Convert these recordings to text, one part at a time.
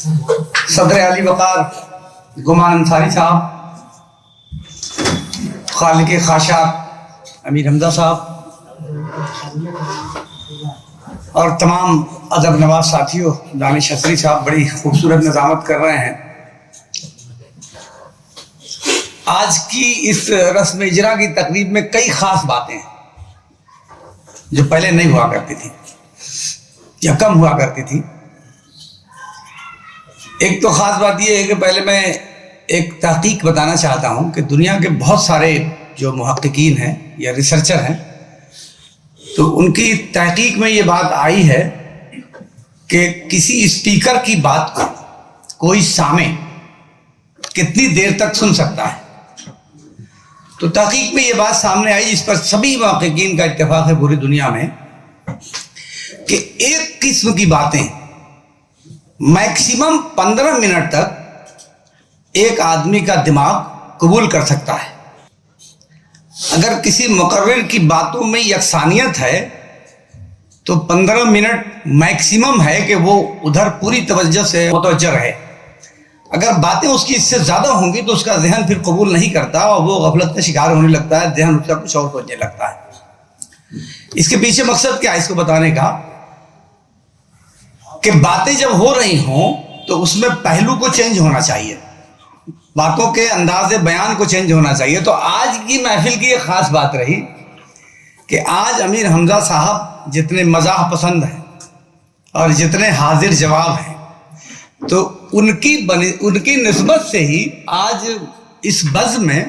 सदर अली वकार गुमान अंसारी साहब, खालिक खाशात अमीर हमजा साहब और तमाम अदब नवाज साथियों, दानिश असरी साहब बड़ी खूबसूरत निज़ामत कर रहे हैं। आज की इस रस्म इजरा की तकरीब में कई ख़ास बातें हैं जो पहले नहीं हुआ करती थी या कम हुआ करती थी। एक तो ख़ास बात यह है कि पहले मैं एक तहकीक बताना चाहता हूँ कि दुनिया के बहुत सारे जो मुहक्किकीन हैं या रिसर्चर हैं, तो उनकी तहकीक में ये बात आई है कि किसी स्पीकर की बात को कोई सामे कितनी देर तक सुन सकता है। तो तहकीक में ये बात सामने आई, जिस पर सभी मुहक्किकीन का इत्तेफाक है पूरी दुनिया में, कि एक किस्म की बातें मैक्सिमम 15 मिनट तक एक आदमी का दिमाग कबूल कर सकता है। अगर किसी मुकर्रर की बातों में यकसानियत है तो 15 मिनट मैक्सिमम है कि वो उधर पूरी तवज्जो से मुतवज्जह रहे। अगर बातें उसकी इससे ज़्यादा होंगी तो उसका जहन फिर कबूल नहीं करता और वो गफलत का शिकार होने लगता है, जहन उसका कुछ और सोचने लगता है। इसके पीछे मकसद क्या है इसको बताने का, कि बातें जब हो रही हों तो उसमें पहलू को चेंज होना चाहिए, बातों के अंदाज़े बयान को चेंज होना चाहिए। तो आज की महफिल की एक ख़ास बात रही कि आज अमीर हमजा साहब जितने मज़ाह पसंद हैं और जितने हाजिर जवाब हैं, तो उनकी निस्बत से ही आज इस बज़्म में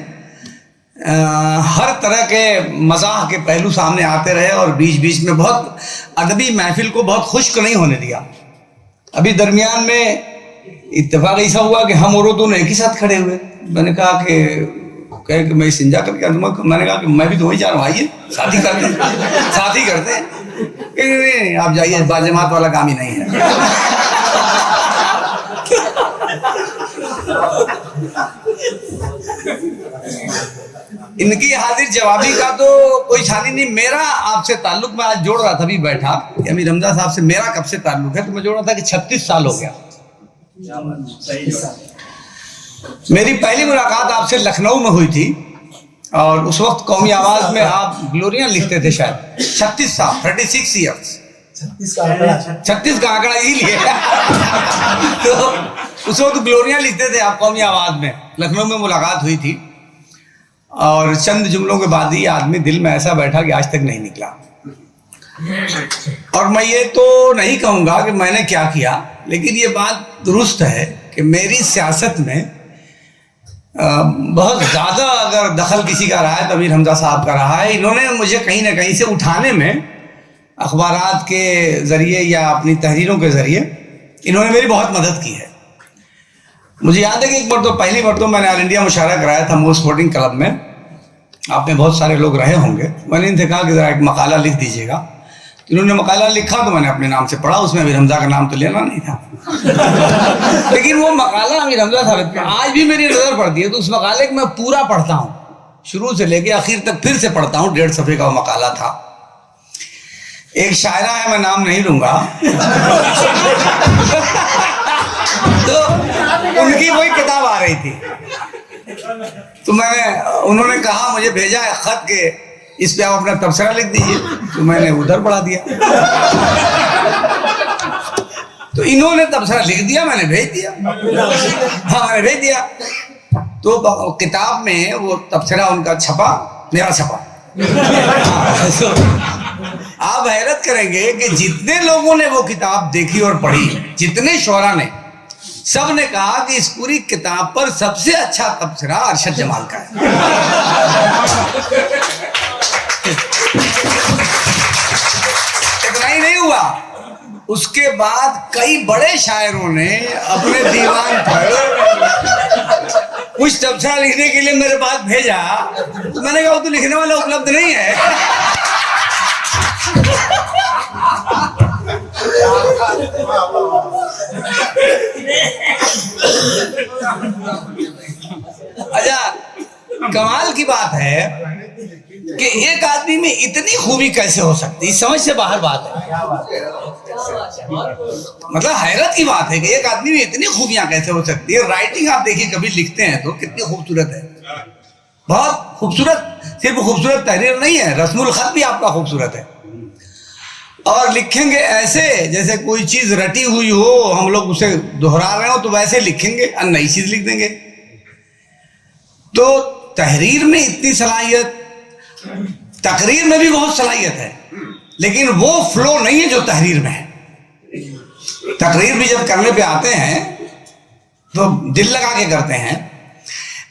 हर तरह के मज़ाह के पहलू सामने आते रहे और बीच बीच में बहुत अदबी महफिल को बहुत खुश्क नहीं होने दिया। अभी दरमियान में इत्तेफाक ऐसा हुआ कि हम और दोनों एक ही साथ खड़े हुए। मैंने कहा कि मैं सिंजा करके मैंने कहा कि मैं भी तो वही जा रहा हूँ, आइए साथ ही करते हैं, साथ ही करते हैं। नहीं आप जाइए, बाजमात वाला काम ही नहीं है। इनकी हाजिर जवाबी का तो कोई छानी नहीं। मेरा आपसे ताल्लुक मैं आज जोड़ रहा था, अभी बैठा अमीर हमजा साहब से मेरा कब से ताल्लुक है, तो मैं जोड़ रहा था कि 36 साल हो गया। मेरी पहली मुलाकात आपसे लखनऊ में हुई थी और उस वक्त कौमी आवाज में आप ग्लोरिया लिखते थे शायद। 36 साल 36 ईयर्स, 36 का आंकड़ा ही लिया। तो उस वक्त ग्लोरिया लिखते थे आप कौमी आवाज में। लखनऊ में मुलाकात हुई थी और चंद जुमलों के बाद ही आदमी दिल में ऐसा बैठा कि आज तक नहीं निकला। और मैं ये तो नहीं कहूँगा कि मैंने क्या किया, लेकिन ये बात दुरुस्त है कि मेरी सियासत में बहुत ज़्यादा अगर दखल किसी का रहा है तो अमीर हमजा साहब का रहा है। इन्होंने मुझे कहीं ना कहीं से उठाने में, अखबारात के ज़रिए या अपनी तहरीरों के ज़रिए इन्होंने मेरी बहुत मदद की है। मुझे याद है कि एक बार तो पहली बार तो मैंने ऑल इंडिया मुशायरा कराया था मूर स्पोर्टिंग क्लब में। आप में बहुत सारे लोग रहे होंगे। मैंने इनसे कहा कि ज़रा एक मकाला लिख दीजिएगा। इन्होंने मकाला लिखा तो मैंने अपने नाम से पढ़ा, उसमें अमीर हमजा का नाम तो लेना नहीं था। लेकिन वो मकाला अमीर हमजा साहब आज भी मेरी नज़र पड़ती है, तो उस मकाले को मैं पूरा पढ़ता हूँ, शुरू से लेके आखिर तक फिर से पढ़ता हूँ। 1.5 सफ़े का वो मकाला था। एक शायरा है, मैं नाम नहीं लूँगा, तो उनकी वही किताब आ रही थी, तो उन्होंने कहा, मुझे भेजा है खत के इस पे आप अपना तबसरा लिख दीजिए, तो मैंने उधर पढ़ा दिया। तो इन्होंने तबसरा लिख दिया, मैंने भेज दिया। हाँ मैंने भेज दिया। तो किताब में वो तबसरा उनका छपा, मेरा छपा। तो आप हैरत करेंगे कि जितने लोगों ने वो किताब देखी और पढ़ी, जितने शोरा ने, सब ने कहा कि इस पूरी किताब पर सबसे अच्छा तबसरा अरशद जमाल का है। इतना ही नहीं हुआ, उसके बाद कई बड़े शायरों ने अपने दीवान पर कुछ तबसरा लिखने के लिए मेरे पास भेजा, तो मैंने कहा वो तो लिखने वाला उपलब्ध नहीं है। अच्छा, कमाल की बात है कि एक आदमी में इतनी खूबी कैसे हो सकती है, समझ से बाहर बात है। मतलब हैरत की बात है कि एक आदमी में इतनी खूबियां कैसे हो सकती है। राइटिंग आप देखिए, कभी लिखते हैं तो कितनी खूबसूरत है, बहुत खूबसूरत। सिर्फ खूबसूरत तहरीर नहीं है, रस्मुल खत भी आपका खूबसूरत है। और लिखेंगे ऐसे जैसे कोई चीज रटी हुई हो, हम लोग उसे दोहरा रहे हो तो वैसे लिखेंगे और नई चीज लिख देंगे। तो तहरीर में इतनी सलाहियत, तकरीर में भी बहुत सलाहियत है, लेकिन वो फ्लो नहीं है जो तहरीर में है। तकरीर भी जब करने पे आते हैं तो दिल लगा के करते हैं,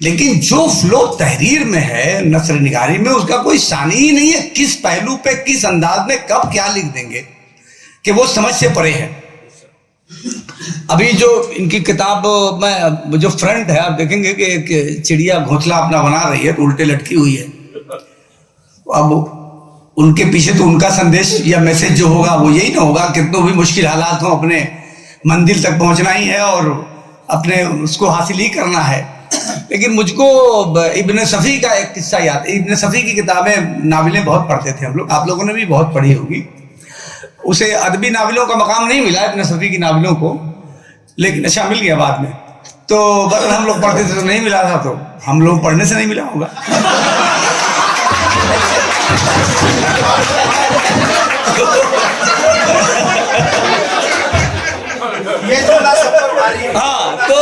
लेकिन जो फ्लो तहरीर में है, नस्र निगारी में, उसका कोई सानी ही नहीं है। किस पहलू पे, किस अंदाज में, कब क्या लिख देंगे कि वो समझ से परे है। अभी जो इनकी किताब में जो फ्रंट है, आप देखेंगे कि एक चिड़िया घोंसला अपना बना रही है तो उल्टे लटकी हुई है। अब उनके पीछे तो उनका संदेश या मैसेज जो होगा वो यही ना होगा, कितनों भी मुश्किल हालात हो, अपने मंजिल तक पहुंचना ही है और अपने उसको हासिल ही करना है। लेकिन मुझको इब्न सफ़ी का एक किस्सा याद। इब्न सफ़ी की किताबें, नावलें बहुत पढ़ते थे हम लोग, आप लोगों ने भी बहुत पढ़ी होगी। उसे अदबी नावलों का मकाम नहीं मिला इब्न सफ़ी की नावलों को, लेकिन अच्छा मिल गया बाद में। तो बस हम लोग पढ़ते थे तो नहीं मिला था, तो हम लोग पढ़ने से नहीं मिला होगा। हाँ, तो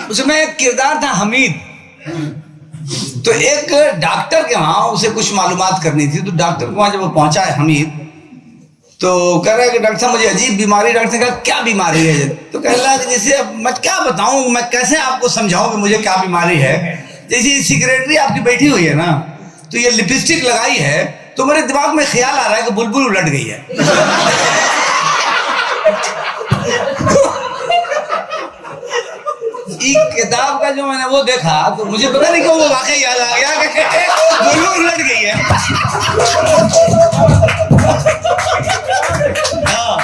उसमें एक किरदार था हमीद। तो एक डॉक्टर के वहां उसे कुछ मालूमात करनी थी, तो डॉक्टर के वहां जब वो पहुंचा है हमीद, तो कह रहा है कि डॉक्टर साहब मुझे अजीब बीमारी। डॉक्टर ने कहा क्या बीमारी है? तो कह रहा है कि जैसे मैं क्या बताऊं, मैं कैसे आपको समझाऊं कि मुझे क्या बीमारी है। जैसे सेक्रेटरी आपकी बैठी हुई है ना, तो ये लिपस्टिक लगाई है, तो मेरे दिमाग में ख्याल आ रहा है कि बुलबुल उलट गई है। एक किताब का जो मैंने वो देखा तो मुझे पता नहीं क्यों वो वाकई याद आ गया कि बुलबुल उलट गई है। हाँ।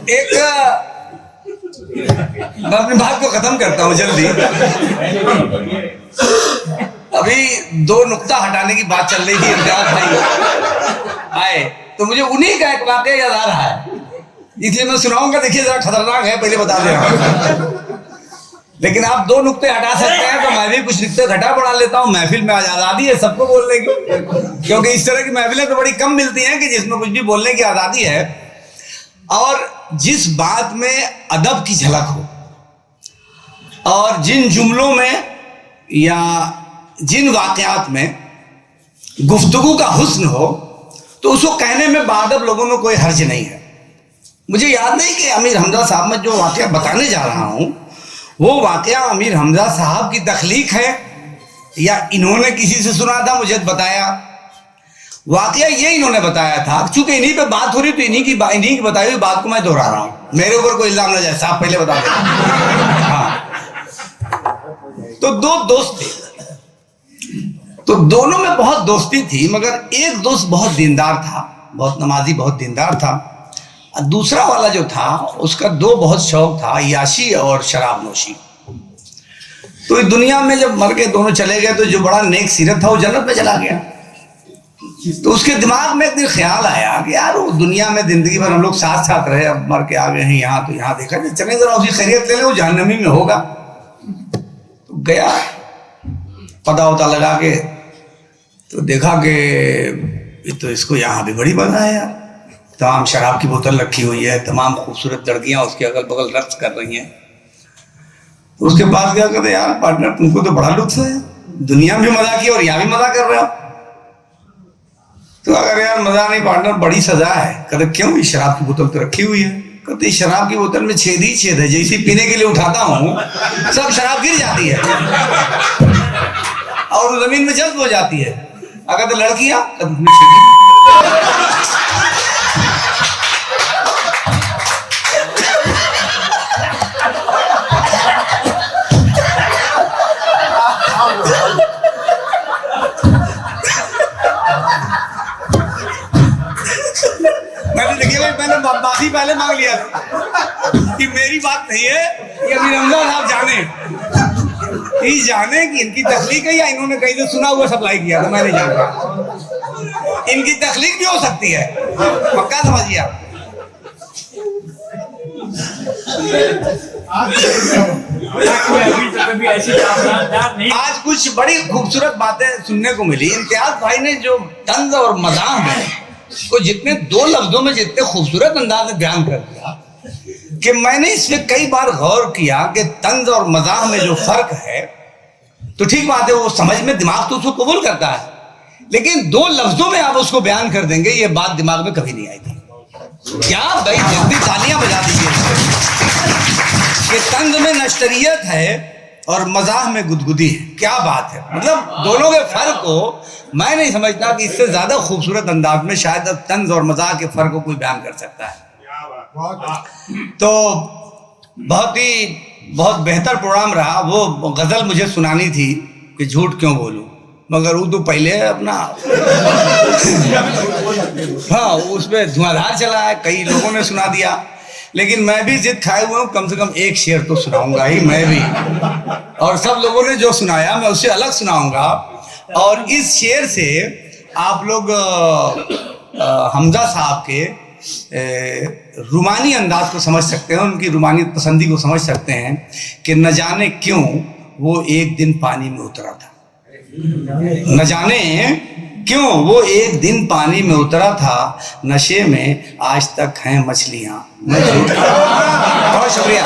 एक मैं अपनी बात को खत्म करता हूं जल्दी। अभी दो नुक्ता हटाने की बात चल रही थी, इम्तियाज भाई आए तो मुझे उन्हीं का एक वाकया याद आ रहा है, इसलिए मैं सुनाऊंगा। देखिए जरा खतरनाक है, पहले बता दे रहा हूं। लेकिन आप दो नुक्ते हटा सकते हैं तो मैं भी कुछ नुक्ते घटा बढ़ा लेता हूं। महफिल में आज आजादी है सबको बोलने की, क्योंकि इस तरह की महफिलें तो बड़ी कम मिलती हैं कि जिसमें कुछ भी बोलने की आजादी है। और जिस बात में अदब की झलक हो और जिन जुमलों में या जिन वाकयात में गुफ्तगू का हुस्न हो, तो उसको कहने में बादब लोगों में कोई हर्ज नहीं है। मुझे याद नहीं कि अमीर हमजा साहब में जो वाकया बताने जा रहा हूं, वो वाकया अमीर हमजा साहब की तख्लीक है या इन्होंने किसी से सुना था मुझे बताया। वाकया ये इन्होंने बताया था, चूंकि इन्हीं पे बात हो रही तो इन्हीं की बताई हुई बात को मैं दोहरा रहा हूं। मेरे ऊपर कोई इल्जाम ना जाए, साहब पहले बता दें। हाँ, तो दो दोस्त थे, तो दोनों में बहुत दोस्ती थी, मगर एक दोस्त बहुत दीनदार था, बहुत नमाजी, बहुत दीनदार था। दूसरा वाला जो था उसका दो बहुत शौक था, याशी और शराब नोशी। तो इस दुनिया में जब मर के दोनों चले गए तो जो बड़ा नेक सीरत था वो जन्नत में चला गया। तो उसके दिमाग में एक दिन ख्याल आया कि यार वो दुनिया में जिंदगी भर हम लोग साथ साथ रहे, अब मर के आ गए हैं यहाँ, तो यहाँ देखा जाए, चले जरा उसकी खैरियत ले ले, वो जहन्नमी में होगा। तो गया, पता वता लगा के तो देखा कि तो इसको यहाँ भी बड़ी मजा है यार। तमाम शराब की बोतल रखी हुई है, तमाम खूबसूरत लड़कियां उसके अगल बगल रक्स कर रही हैं। तो उसके पास गया, कहते यार पार्टनर तुमको तो बड़ा लुत्फ है, दुनिया में मजा किया और यहाँ भी मजा कर रहे हो। तो अगर यार मजा नहीं पार्टनर, बड़ी सजा है। कहते क्यों? ये शराब की बोतल तो रखी हुई है। कहते शराब की बोतल में छेद ही छेद है, जैसे पीने के लिए उठाता हूँ सब शराब गिर जाती है और जमीन में जज्ब हो जाती है। अगर तो लड़कियां मैंने माफी पहले मांग लिया। कि मेरी बात नहीं है, ये अमीर हमजा साहब जाने, ये जाने कि इनकी तख्लीक है या इन्होंने कहीं से सुना हुआ सप्लाई किया था, मैं नहीं जानता। इनकी तख्लीक भी हो सकती है, पक्का समझिए आप। आज कुछ बड़ी खूबसूरत बातें सुनने को मिली। इम्तियाज भाई ने जो तंज और मजाह है को जितने 2 लफ्जों में जितने खूबसूरत अंदाज में बयान कर दिया कि मैंने इसमें कई बार गौर किया कि तंज और मजाह में जो फर्क है, तो ठीक बात है, वो समझ में दिमाग तो उसको कबूल करता है, लेकिन 2 लफ्जों में आप उसको बयान कर देंगे, ये बात दिमाग में कभी नहीं आई थी। क्या भाई जल्दी तालियां बजा दीजिए कि तंज में नश्तरियत है और मजाह में गुदगुदी है। क्या बात है, मतलब दोनों के फर्क को मैं नहीं समझता कि इससे ज्यादा खूबसूरत अंदाज में शायद अब तंज और मजाह के फर्क को कोई बयान कर सकता है। तो बहुत बेहतर प्रोग्राम रहा। वो गजल मुझे सुनानी थी कि झूठ क्यों बोलूं, मगर उर्दू पहले अपना हाँ उसमें धुआंधार चला है, कई लोगों ने सुना दिया, लेकिन मैं भी जिद खाए हुआ हूँ, कम से कम एक शेर तो सुनाऊंगा ही मैं भी, और सब लोगों ने जो सुनाया मैं उससे अलग सुनाऊंगा। और इस शेर से आप लोग हमजा साहब के रूमानी अंदाज को समझ सकते हैं, उनकी रूमानी पसंदी को समझ सकते हैं कि न जाने क्यों वो एक दिन पानी में उतरा था, न जाने क्यों वो एक दिन पानी में उतरा था, नशे में आज तक हैं मछलियां। बहुत शुक्रिया।